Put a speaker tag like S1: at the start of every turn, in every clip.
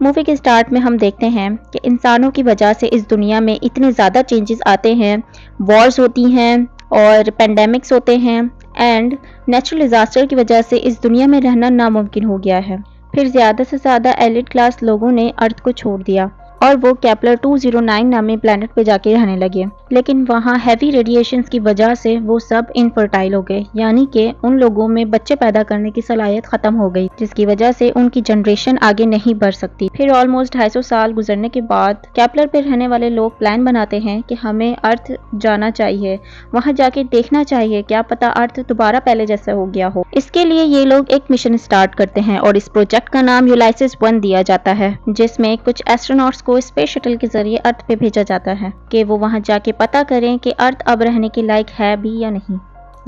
S1: Movie के start में हम देखते हैं कि इंसानों की वजह से इस दुनिया में इतने ज़्यादा चेंजेस आते हैं, वॉर्स होती हैं और पेंडेमिक्स होते हैं एंड नेचुरल डिज़ास्टर की वजह से इस दुनिया में रहना नामुमकिन हो गया है। फिर ज़्यादा से ज़्यादा एलिट क्लास लोगों ने अर्थ को छोड़ दिया और वो केपलर 209 नामी प्लैनेट पे जाके रहने लगे, लेकिन वहाँ हैवी रेडिएशंस की वजह से वो सब इनफर्टाइल हो गए, यानी कि उन लोगों में बच्चे पैदा करने की सलाहियत ख़त्म हो गई, जिसकी वजह से उनकी जनरेशन आगे नहीं बढ़ सकती। फिर ऑलमोस्ट 250 साल गुजरने के बाद केपलर पे रहने वाले लोग प्लान बनाते हैं कि हमें अर्थ जाना चाहिए, वहाँ जाके देखना चाहिए, क्या पता अर्थ दोबारा पहले जैसा हो गया हो। इसके लिए ये लोग एक मिशन स्टार्ट करते हैं और इस प्रोजेक्ट का नाम यूलाइसिस 1 दिया जाता है, जिसमें कुछ एस्ट्रोनॉट्स को स्पेस शटल के जरिए अर्थ पे भेजा जाता है कि वो वहां जाके पता करें कि अर्थ अब रहने के लायक है भी या नहीं।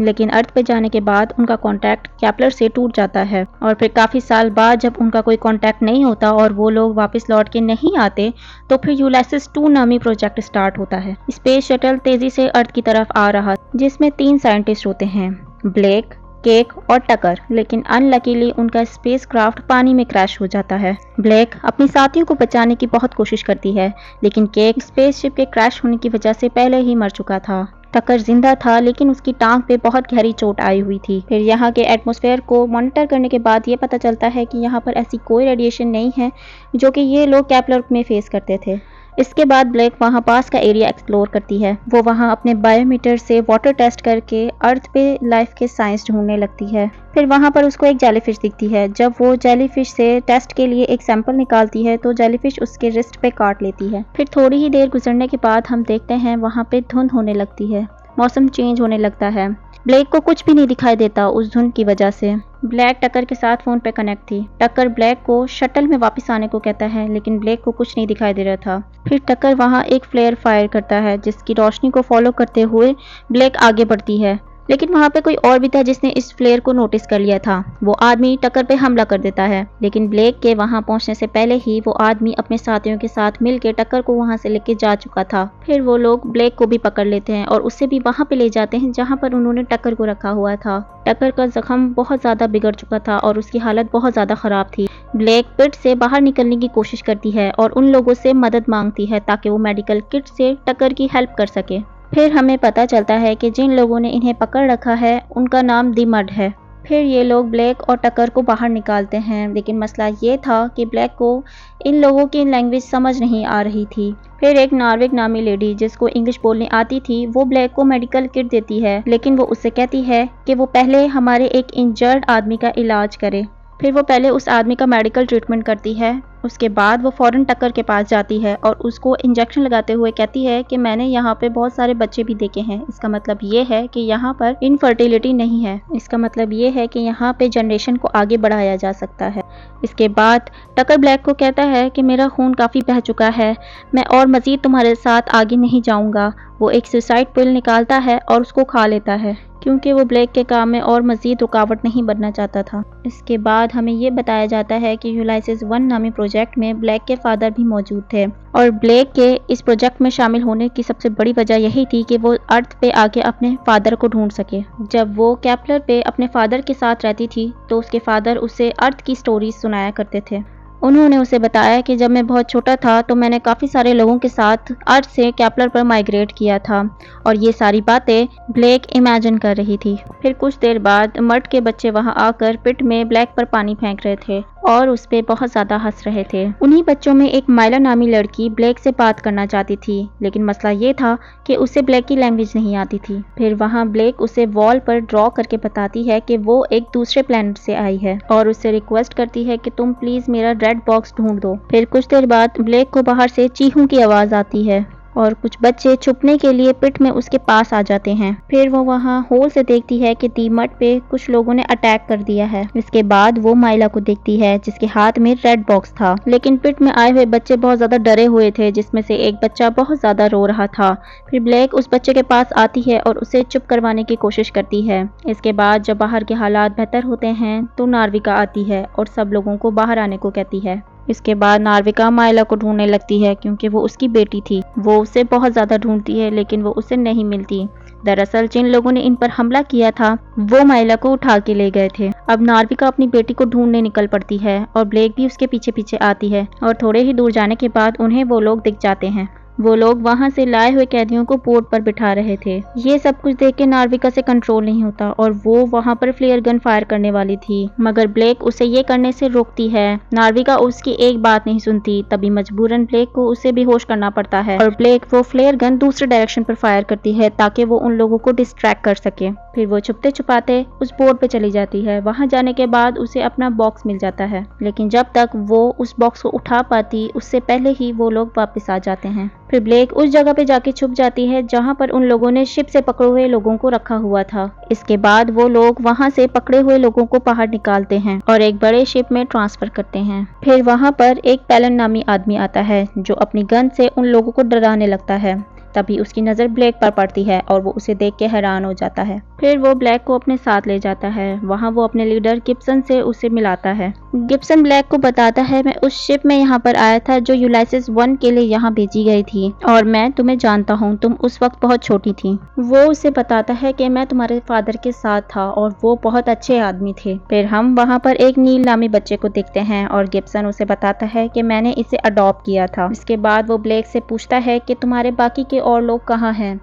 S1: लेकिन अर्थ पे जाने के बाद उनका कांटेक्ट केपलर से टूट जाता है और फिर काफ़ी साल बाद जब उनका कोई कांटेक्ट नहीं होता और वो लोग वापस लौट के नहीं आते, तो फिर यूलाइसिस 2 नामी प्रोजेक्ट स्टार्ट होता है। स्पेस शटल तेज़ी से अर्थ की तरफ आ रहा, जिसमें 3 साइंटिस्ट होते हैं, ब्लेक, केक और टकर, लेकिन अनलकीली उनका स्पेसक्राफ्ट पानी में क्रैश हो जाता है। ब्लेक अपनी साथियों को बचाने की बहुत कोशिश करती है, लेकिन केक स्पेसशिप के क्रैश होने की वजह से पहले ही मर चुका था। टकर जिंदा था, लेकिन उसकी टांग पे बहुत गहरी चोट आई हुई थी। फिर यहाँ के एटमॉस्फेयर को मॉनिटर करने के बाद ये पता चलता है कि यहाँ पर ऐसी कोई रेडिएशन नहीं है जो कि ये लोग केपलर में फेस करते थे। इसके बाद ब्लेक वहाँ पास का एरिया एक्सप्लोर करती है। वो वहाँ अपने बायोमीटर से वाटर टेस्ट करके अर्थ पे लाइफ के साइंस ढूंढने लगती है। फिर वहाँ पर उसको एक जेलीफिश दिखती है। जब वो जेलीफिश से टेस्ट के लिए एक सैंपल निकालती है तो जेलीफिश उसके रिस्ट पे काट लेती है। फिर थोड़ी ही देर गुजरने के बाद हम देखते हैं वहाँ पे धुंध होने लगती है, मौसम चेंज होने लगता है। ब्लेक को कुछ भी नहीं दिखाई देता उस धुंध की वजह से। ब्लैक टकर के साथ फ़ोन पे कनेक्ट थी। टकर ब्लैक को शटल में वापस आने को कहता है, लेकिन ब्लैक को कुछ नहीं दिखाई दे रहा था। फिर टकर वहाँ एक फ्लेयर फायर करता है, जिसकी रोशनी को फॉलो करते हुए ब्लैक आगे बढ़ती है, लेकिन वहाँ पे कोई और भी था जिसने इस फ्लेयर को नोटिस कर लिया था। वो आदमी टक्कर पे हमला कर देता है, लेकिन ब्लेक के वहाँ पहुँचने से पहले ही वो आदमी अपने साथियों के साथ मिलकर टक्कर को वहाँ से लेके जा चुका था। फिर वो लोग ब्लेक को भी पकड़ लेते हैं और उसे भी वहाँ पे ले जाते हैं जहाँ पर उन्होंने टक्कर को रखा हुआ था। टक्कर का जख्म बहुत ज़्यादा बिगड़ चुका था और उसकी हालत बहुत ज़्यादा ख़राब थी। ब्लेक पिट से बाहर निकलने की कोशिश करती है और उन लोगों से मदद मांगती है ताकि वो मेडिकल किट से टक्कर की हेल्प कर सके। फिर हमें पता चलता है कि जिन लोगों ने इन्हें पकड़ रखा है उनका नाम दी मड है। फिर ये लोग ब्लैक और टक्कर को बाहर निकालते हैं, लेकिन मसला ये था कि ब्लैक को इन लोगों की लैंग्वेज समझ नहीं आ रही थी। फिर एक नार्विक नामी लेडी जिसको इंग्लिश बोलनी आती थी, वो ब्लैक को मेडिकल किट देती है, लेकिन वो उससे कहती है कि वो पहले हमारे एक इंजर्ड आदमी का इलाज करे। फिर वो पहले उस आदमी का मेडिकल ट्रीटमेंट करती है, उसके बाद वो फ़ौरन टक्कर के पास जाती है और उसको इंजेक्शन लगाते हुए कहती है कि मैंने यहाँ पे बहुत सारे बच्चे भी देखे हैं, इसका मतलब ये है कि यहाँ पर इनफर्टिलिटी नहीं है, इसका मतलब ये है कि यहाँ पे जनरेशन को आगे बढ़ाया जा सकता है। इसके बाद टक्कर ब्लैक को कहता है कि मेरा खून काफ़ी बह चुका है, मैं और मज़ीद तुम्हारे साथ आगे नहीं जाऊँगा। वो एक सुसाइड पिल निकालता है और उसको खा लेता है, क्योंकि वो ब्लैक के काम में और मज़ीद रुकावट नहीं बनना चाहता था। इसके बाद हमें ये बताया जाता है कि यूलाइसिस 1 नामी प्रोजेक्ट में ब्लैक के फादर भी मौजूद थे और ब्लैक के इस प्रोजेक्ट में शामिल होने की सबसे बड़ी वजह यही थी कि वो अर्थ पे आके अपने फादर को ढूंढ सके। जब वो केपलर पे अपने फादर के साथ रहती थी तो उसके फादर उसे अर्थ की स्टोरीज सुनाया करते थे। उन्होंने उसे बताया कि जब मैं बहुत छोटा था तो मैंने काफ़ी सारे लोगों के साथ अर्थ से केपलर पर माइग्रेट किया था और ये सारी बातें ब्लैक इमेजिन कर रही थी। फिर कुछ देर बाद मर्द के बच्चे वहां आकर पिट में ब्लैक पर पानी फेंक रहे थे और उस पर बहुत ज़्यादा हंस रहे थे। उन्हीं बच्चों में एक माइला नामी लड़की ब्लैक से बात करना चाहती थी, लेकिन मसला ये था कि उसे ब्लैक की लैंग्वेज नहीं आती थी। फिर वहाँ ब्लैक उसे वॉल पर ड्रॉ करके बताती है कि वो एक दूसरे प्लेनेट से आई है और उससे रिक्वेस्ट करती है कि तुम प्लीज़ मेरा रेड बॉक्स ढूंढ दो। फिर कुछ देर बाद ब्लैक को बाहर से चीहू की आवाज़ आती है और कुछ बच्चे छुपने के लिए पिट में उसके पास आ जाते हैं। फिर वो वहाँ होल से देखती है कि दीमट पे कुछ लोगों ने अटैक कर दिया है। इसके बाद वो माइला को देखती है जिसके हाथ में रेड बॉक्स था, लेकिन पिट में आए हुए बच्चे बहुत ज़्यादा डरे हुए थे, जिसमें से एक बच्चा बहुत ज़्यादा रो रहा था। फिर ब्लैक उस बच्चे के पास आती है और उसे चुप करवाने की कोशिश करती है। इसके बाद जब बाहर के हालात बेहतर होते हैं तो नार्विका आती है और सब लोगों को बाहर आने को कहती है। इसके बाद नार्विका माइला को ढूंढने लगती है क्योंकि वो उसकी बेटी थी। वो उसे बहुत ज़्यादा ढूंढती है लेकिन वो उसे नहीं मिलती। दरअसल जिन लोगों ने इन पर हमला किया था वो माइला को उठा के ले गए थे। अब नार्विका अपनी बेटी को ढूंढने निकल पड़ती है और ब्लेक भी उसके पीछे पीछे आती है और थोड़े ही दूर जाने के बाद उन्हें वो लोग दिख जाते हैं। वो लोग वहां से लाए हुए कैदियों को बोट पर बिठा रहे थे। ये सब कुछ देख के नार्विका से कंट्रोल नहीं होता और वो वहां पर फ्लेयर गन फायर करने वाली थी, मगर ब्लेक उसे ये करने से रोकती है। नार्विका उसकी एक बात नहीं सुनती, तभी मजबूरन ब्लेक को उसे बेहोश करना पड़ता है और ब्लेक वो फ्लेयर गन दूसरे डायरेक्शन पर फायर करती है ताकि वो उन लोगों को डिस्ट्रैक्ट कर सके। फिर वो छुपते छुपाते उस बोट पे चली जाती है। वहां जाने के बाद उसे अपना बॉक्स मिल जाता है, लेकिन जब तक वो उस बॉक्स को उठा पाती उससे पहले ही वो लोग वापस आ जाते हैं। फिर ब्लेक उस जगह पे जाके छुप जाती है जहां पर उन लोगों ने शिप से पकड़े हुए लोगों को रखा हुआ था। इसके बाद वो लोग वहां से पकड़े हुए लोगों को बाहर निकालते हैं और एक बड़े शिप में ट्रांसफर करते हैं। फिर वहां पर एक पैलन नामी आदमी आता है जो अपनी गन से उन लोगों को डराने लगता है। तभी उसकी नज़र ब्लेक पर पड़ती है और वो उसे देख के हैरान हो जाता है। फिर वो ब्लैक को अपने साथ ले जाता है। वहाँ वो अपने लीडर गिब्सन से उसे मिलाता है। गिब्सन ब्लैक को बताता है, मैं उस शिप में यहाँ पर आया था जो यूलाइसिस 1 के लिए यहाँ भेजी गई थी और मैं तुम्हें जानता हूँ, तुम उस वक्त बहुत छोटी थी। वो उसे बताता है कि मैं तुम्हारे फादर के साथ था और वो बहुत अच्छे आदमी थे। फिर हम वहाँ पर एक नील नामी बच्चे को देखते हैं और गिब्सन उसे बताता है कि मैंने इसे अडॉप्ट किया था। इसके बाद वो ब्लैक से पूछता है कि तुम्हारे बाकी के और लोग कहाँ हैं।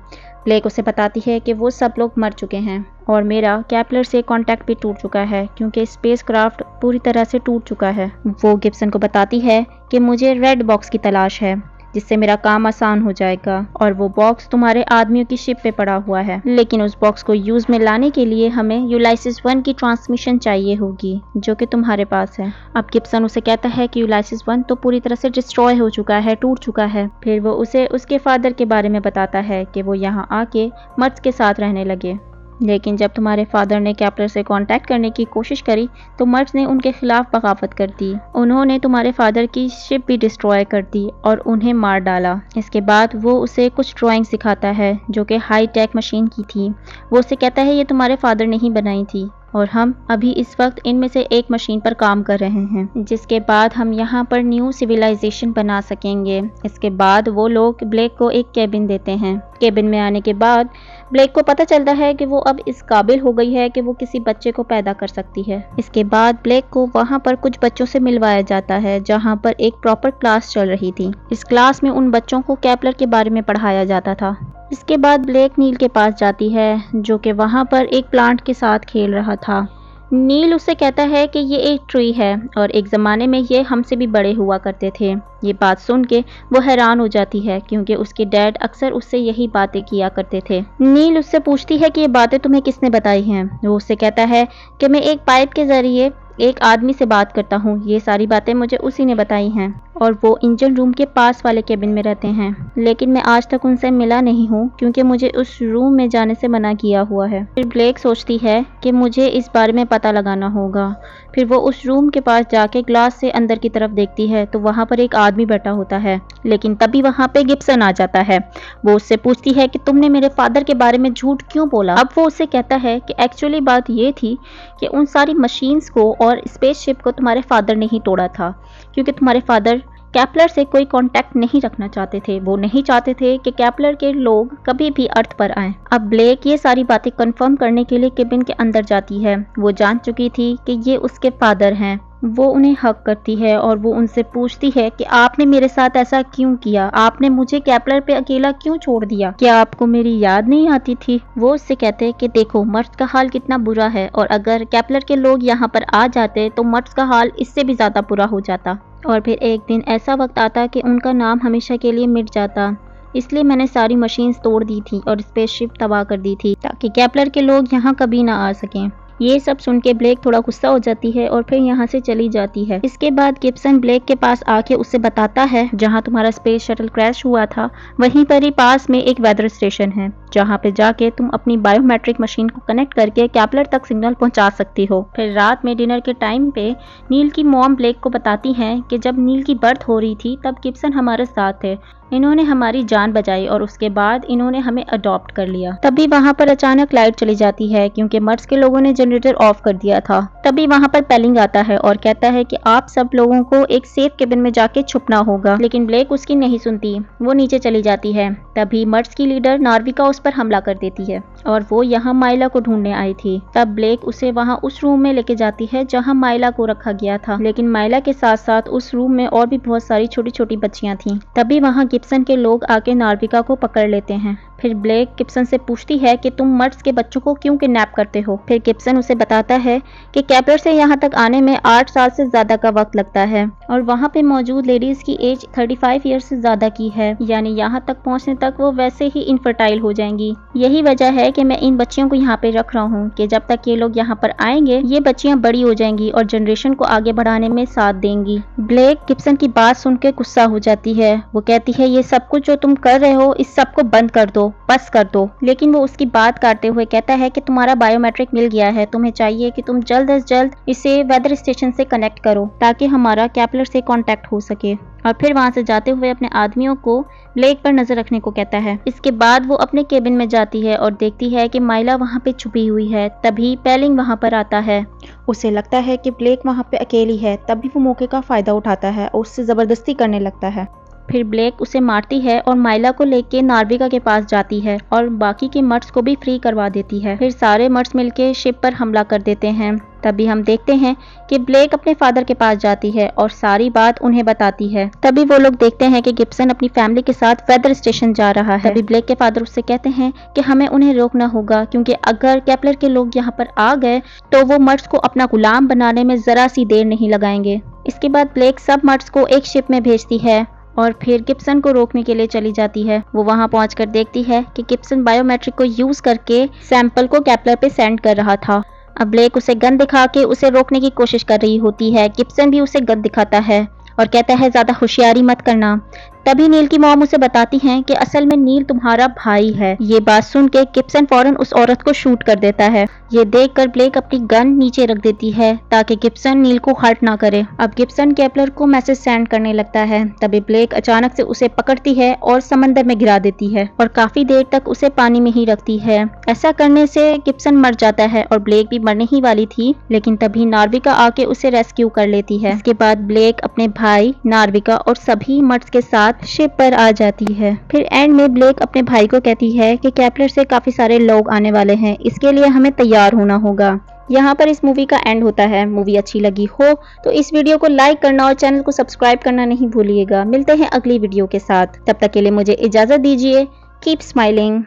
S1: ब्लेक उसे बताती है कि वो सब लोग मर चुके हैं और मेरा कैप्लर से कांटेक्ट भी टूट चुका है क्योंकि स्पेसक्राफ्ट पूरी तरह से टूट चुका है। वो गिब्सन को बताती है कि मुझे रेड बॉक्स की तलाश है जिससे मेरा काम आसान हो जाएगा और वो बॉक्स तुम्हारे आदमियों की शिप पे पड़ा हुआ है, लेकिन उस बॉक्स को यूज में लाने के लिए हमें यूलाइसिस 1 की ट्रांसमिशन चाहिए होगी जो कि तुम्हारे पास है। अब गिब्सन उसे कहता है कि यूलाइसिस 1 तो पूरी तरह से डिस्ट्रॉय हो चुका है, टूट चुका है। फिर वो उसे उसके फादर के बारे में बताता है कि वो यहाँ आके मर्ज के साथ रहने लगे, लेकिन जब तुम्हारे फादर ने कैप्लर से कांटेक्ट करने की कोशिश करी तो मर्ज ने उनके खिलाफ बगावत कर दी। उन्होंने तुम्हारे फादर की शिप भी डिस्ट्रॉय कर दी और उन्हें मार डाला। इसके बाद वो उसे कुछ ड्राइंग सिखाता है जो कि हाई टेक मशीन की थी। वो उसे कहता है ये तुम्हारे फादर ने ही बनाई थी और हम अभी इस वक्त इनमें से एक मशीन पर काम कर रहे हैं जिसके बाद हम यहाँ पर न्यू सिविलाइजेशन बना सकेंगे। इसके बाद वो लोग ब्लेक को एक केबिन देते हैं। केबिन में आने के बाद ब्लेक को पता चलता है कि वो अब इस काबिल हो गई है कि वो किसी बच्चे को पैदा कर सकती है। इसके बाद ब्लेक को वहाँ पर कुछ बच्चों से मिलवाया जाता है जहाँ पर एक प्रॉपर क्लास चल रही थी। इस क्लास में उन बच्चों को कैप्लर के बारे में पढ़ाया जाता था। इसके बाद ब्लेक नील के पास जाती है जो कि वहाँ पर एक प्लांट के साथ खेल रहा था। नील उससे कहता है कि ये एक ट्री है और एक ज़माने में ये हमसे भी बड़े हुआ करते थे। ये बात सुन के वो हैरान हो जाती है क्योंकि उसके डैड अक्सर उससे यही बातें किया करते थे। नील उससे पूछती है कि ये बातें तुम्हें किसने बताई हैं। वो उससे कहता है कि मैं एक पाइप के ज़रिए एक आदमी से बात करता हूँ, ये सारी बातें मुझे उसी ने बताई हैं और वो इंजन रूम के पास वाले केबिन में रहते हैं, लेकिन मैं आज तक उनसे मिला नहीं हूँ क्योंकि मुझे उस रूम में जाने से मना किया हुआ है। फिर ब्लेक सोचती है कि मुझे इस बारे में पता लगाना होगा। फिर वो उस रूम के पास जाके ग्लास से अंदर की तरफ देखती है तो वहाँ पर एक आदमी बैठा होता है, लेकिन तभी वहाँ पे गिब्सन आ जाता है। वो उससे पूछती है कि तुमने मेरे फादर के बारे में झूठ क्यों बोला। अब वो उससे कहता है कि एक्चुअली बात ये थी कि उन सारी मशीन्स को और स्पेसशिप को तुम्हारे फादर ने ही तोड़ा था क्योंकि तुम्हारे फादर कैप्लर से कोई कांटेक्ट नहीं रखना चाहते थे। वो नहीं चाहते थे कि कैप्लर के लोग कभी भी अर्थ पर आएं। अब ब्लेक ये सारी बातें कंफर्म करने के लिए केबिन के अंदर जाती है। वो जान चुकी थी कि ये उसके फादर हैं। वो उन्हें हक करती है और वो उनसे पूछती है कि आपने मेरे साथ ऐसा क्यों किया, आपने मुझे कैप्लर पे अकेला क्यों छोड़ दिया, क्या आपको मेरी याद नहीं आती थी। वो उससे कहते हैं कि देखो मर्ज का हाल कितना बुरा है और अगर कैप्लर के लोग यहाँ पर आ जाते तो मर्ज का हाल इससे भी ज्यादा बुरा हो जाता और फिर एक दिन ऐसा वक्त आता कि उनका नाम हमेशा के लिए मिट जाता। इसलिए मैंने सारी मशीन्स तोड़ दी थी और स्पेसशिप तबाह कर दी थी ताकि कैप्लर के लोग यहाँ कभी ना आ सकें। ये सब सुन के ब्लेक थोड़ा गुस्सा हो जाती है और फिर यहाँ से चली जाती है। इसके बाद गिब्सन ब्लेक के पास आके उससे बताता है जहाँ तुम्हारा स्पेस शटल क्रैश हुआ था वहीं पर ही पास में एक वेदर स्टेशन है जहाँ पे जाके तुम अपनी बायोमेट्रिक मशीन को कनेक्ट करके कैप्लर तक सिग्नल पहुँचा सकती हो। फिर रात में डिनर के टाइम पे नील की मॉम ब्लेक को बताती हैं कि जब नील की बर्थ हो रही थी तब गिब्सन हमारे साथ थे, इन्होंने हमारी जान बचाई और उसके बाद इन्होंने हमें अडॉप्ट कर लिया। तभी वहाँ पर अचानक लाइट चली जाती है क्योंकि मर्ज के लोगों ने जनरेटर ऑफ कर दिया था। तभी वहाँ पर पेलिंग आता है और कहता है कि आप सब लोगों को एक सेफ केबिन में जाके छुपना होगा, लेकिन ब्लेक उसकी नहीं सुनती, वो नीचे चली जाती है। तभी मर्ड्स की लीडर नार्विका उस पर हमला कर देती है और वो यहाँ माइला को ढूंढने आई थी। तब ब्लेक उसे वहाँ उस रूम में लेके जाती है जहाँ माइला को रखा गया था, लेकिन माइला के साथ साथ उस रूम में और भी बहुत सारी छोटी छोटी बच्चियां थीं। तभी वहाँ गिब्सन के लोग आके नार्विका को पकड़ लेते हैं। फिर ब्लेक गिब्सन से पूछती है कि तुम मर्ड्स के बच्चों को क्यों किडनैप करते हो। फिर गिब्सन उसे बताता है कि केपलर से यहाँ तक आने में 8 साल से ज्यादा का वक्त लगता है और वहाँ पे मौजूद लेडीज की एज 35 ईयर से ज्यादा की है, यानी यहाँ तक पहुँचने तक वो वैसे ही इनफर्टाइल हो जाएंगी। यही वजह है कि मैं इन बच्चियों को यहाँ पे रख रहा हूँ कि जब तक ये लोग यहाँ पर आएंगे ये बच्चियाँ बड़ी हो जाएंगी और जनरेशन को आगे बढ़ाने में साथ देंगी। ब्लेक गिब्सन की बात सुन के गुस्सा हो जाती है। वो कहती है ये सब कुछ जो तुम कर रहे हो इस सब को बंद कर दो, बस कर दो। लेकिन वो उसकी बात काटते हुए कहता है कि तुम्हारा बायोमेट्रिक मिल गया है, तुम्हें चाहिए कि तुम जल्द से जल्द इसे वेदर स्टेशन से कनेक्ट करो ताकि हमारा केपलर से कांटेक्ट हो सके। और फिर वहां से जाते हुए अपने आदमियों को ब्लेक पर नजर रखने को कहता है। इसके बाद वो अपने केबिन में जाती है और देखती है कि माइला वहां पे छुपी हुई है। तभी पेलिंग वहां पर आता है। उसे लगता है कि ब्लेक वहां पे अकेली है, तभी वो मौके का फायदा उठाता है और उससे जबरदस्ती करने लगता है। फिर ब्लेक उसे मारती है और माइला को लेके नार्विका के पास जाती है और बाकी के मर्ड्स को भी फ्री करवा देती है। फिर सारे मर्ड्स मिलके शिप पर हमला कर देते हैं। तभी हम देखते हैं कि ब्लेक अपने फादर के पास जाती है और सारी बात उन्हें बताती है। तभी वो लोग देखते हैं कि गिब्सन अपनी फैमिली के साथ वेदर स्टेशन जा रहा है। तभी ब्लेक के फादर उससे कहते हैं कि हमें उन्हें रोकना होगा, क्योंकि अगर केपलर के लोग यहाँ पर आ गए तो वो मर्ड्स को अपना गुलाम बनाने में जरा सी देर नहीं लगाएंगे। इसके बाद ब्लेक सब मर्ड्स को एक शिप में भेजती है और फिर गिब्सन को रोकने के लिए चली जाती है। वो वहां पहुंचकर देखती है कि गिब्सन बायोमेट्रिक को यूज करके सैंपल को केपलर पे सेंड कर रहा था। अब ब्लेक उसे गन दिखा के उसे रोकने की कोशिश कर रही होती है। गिब्सन भी उसे गन दिखाता है और कहता है ज्यादा होशियारी मत करना। तभी नील की मॉम उसे बताती हैं कि असल में नील तुम्हारा भाई है। ये बात सुन के गिब्सन फौरन उस औरत को शूट कर देता है। ये देखकर ब्लेक अपनी गन नीचे रख देती है ताकि गिब्सन नील को हर्ट ना करे। अब गिब्सन केपलर को मैसेज सेंड करने लगता है। तभी ब्लेक अचानक से उसे पकड़ती है और समंदर में गिरा देती है और काफी देर तक उसे पानी में ही रखती है। ऐसा करने से गिब्सन मर जाता है और ब्लेक भी मरने ही वाली थी, लेकिन तभी नार्विका आके उसे रेस्क्यू कर लेती है। इसके बाद ब्लेक अपने भाई, नार्विका और सभी मर्ड्स के साथ शिप पर आ जाती है। फिर एंड में ब्लेक अपने भाई को कहती है कि केपलर से काफी सारे लोग आने वाले हैं, इसके लिए हमें तैयार होना होगा। यहाँ पर इस मूवी का एंड होता है। मूवी अच्छी लगी हो तो इस वीडियो को लाइक करना और चैनल को सब्सक्राइब करना नहीं भूलिएगा। मिलते हैं अगली वीडियो के साथ, तब तक के लिए मुझे इजाजत दीजिए। Keep smiling.